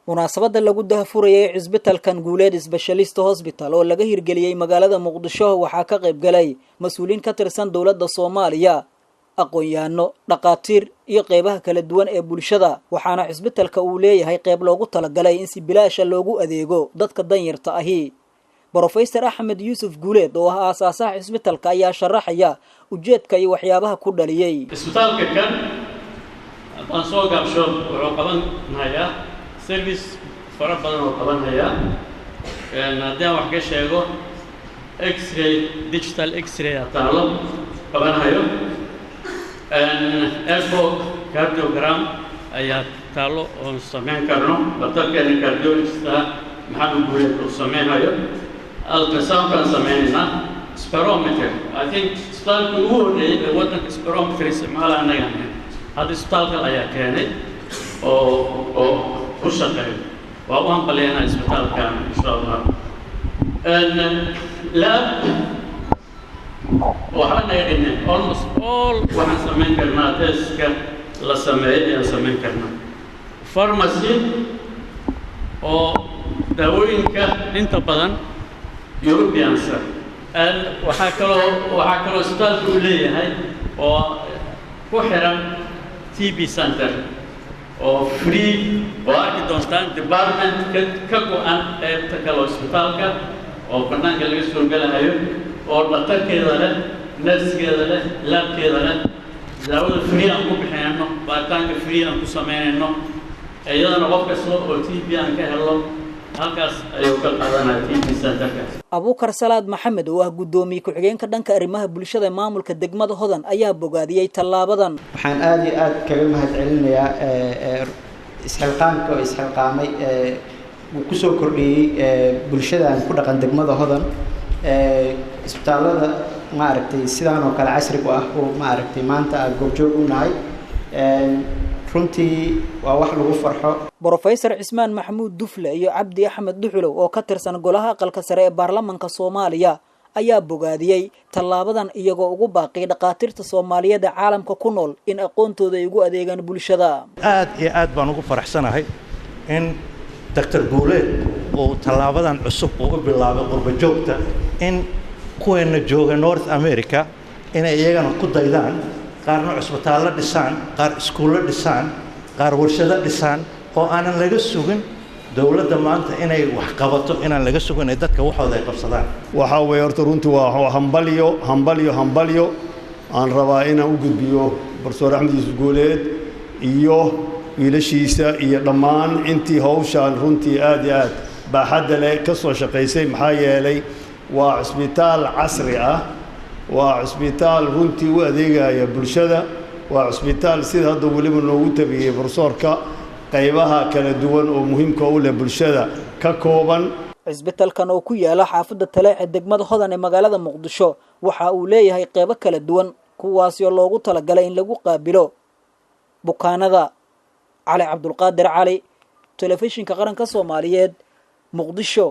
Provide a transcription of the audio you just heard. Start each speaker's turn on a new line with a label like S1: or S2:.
S1: munaasabada lagu dahfurayay cisbitaalkan Guuleed Specialist Hospital oo laga hirgeliyay magaalada Muqdisho waxaa ka qayb galay mas'uuliin ka tirsan dawladda Soomaaliya aqoon-yahano dhaqaatiir iyo qaybaha kala duwan ee bulshada waxaana cisbitaalka uu leeyahay qayb loogu talagalay in si bilaash ah loogu adeego dadka danyarta ahi Professor Ahmed Yusuf Guuleed oo ah aasaasaha cisbitaalka ayaa sharaxaya ujeedka iyo waxyaabaha ku dhaliyay
S2: cisbitaalka kan aan soo gaabsho wuxuu qabanaya service fara badan oo qabanaya haddii wax ka sheego x-ray digital x-ray taalo qabanayo echocardiogram ayaa taalo oo sameyn karno dadkeena cardiologist maxamed Guuleed oo sameeyo ultrasound kan sameynayna spirometer I think isbitaalka ugu horeeyay wadanka spirometer isticmaalaya hadda isbitaalka ayaa keenay oo وشقي وأوان قلينا إسبتال كان إن شاء الله لاب وحنا يقولنا almost all وحنا سمين كرنا تسك لا سمين سمين كرنا فارماسي أو دواوين كأنت بدن يوروبيانس وحكروا إسبتال كلية هاي وحرم تي بي سنتر oo free oo arki doontaan department ka go'an ee takalo isbitaalka oo banaanka laga soo galayo oo dhaqtarkeeda leh nursekeeda leh labkeeda leh daawada free aan ku bixinayno baaritaanka free aan ku sameynayno iyadana qof kasta oo TB aan ka helo halkaas ayuu ka qaadanaya TB centerka
S1: Abuukar Salaad Maxamed oo ah gudoomiye ku-xigeenka dhanka arrimaha bulshada maamulka degmada Hodan ayaa bogaadiyay talaabadan
S3: waxaan aad iyo aad kaga mahadcelinayaa isxilqaanka oo isxilqaamay uu ku soo kordhiyay bulshada ku dhaqan degmada Hodan isbitaalada ma aragtay sidaan oo kale casri ku ah oo ma aragtay maanta goobjoog u nahay runtii waa wax lagu farxo
S1: Professor Ismaan Maxamuud Dufle iyo Cabdi Axmed Duxulow oo ka tirsan golaha aqalka sare ee baarlamaanka Soomaaliya ayaa bogaadiyay talaabadan iyagoo ugu baaqay dhaqaatiirta Soomaaliyeed ee caalamka ku nool in aqoontooda ay ugu adeegaan bulshada
S4: aad iyo aad baan ugu faraxsanahay in Dr. Guuleed oo talaabadan cusub ugu bilaabay qurba joogta in kuweena jooga North America inay iyagana ku daydaan qaarna cisbitaallo dhisaan qaar iskuulo dhisaan qaar warshado dhisaan oo aanan laga sugin dawladda maanta inay wax qabato inaan laga sugin dadka waxooda ay qabsadaan
S5: waxa weey horta runtii waa hambalyo aan rabaa inaan u gudbiyo Professor Ahmed Yusuf Guuleed iyo wiilashiisa iyo dhammaan intii hawshan runtii aad iyo aad baaxad leh ka soo shaqeysay maxaa yeelay waa cisbitaal casri ah waa cisbitaal runtii u adeegaya bulshada waa cisbitaal sida hadda waliba loogu tabiyay professorka qaybaha kala duwan oo muhiimka u leh bulshada ka kooban
S1: cisbitaalkan oo ku yaala xaafadda Taleex ee degmada Hodan ee magaalada Muqdisho waxa uu leeyahay qaybo kala duwan kuwaas oo loogu talagalay in lagu qaabilo bukaanada Cali Cabdulqaadir Cali telefishinka qaranka Soomaaliyeed Muqdisho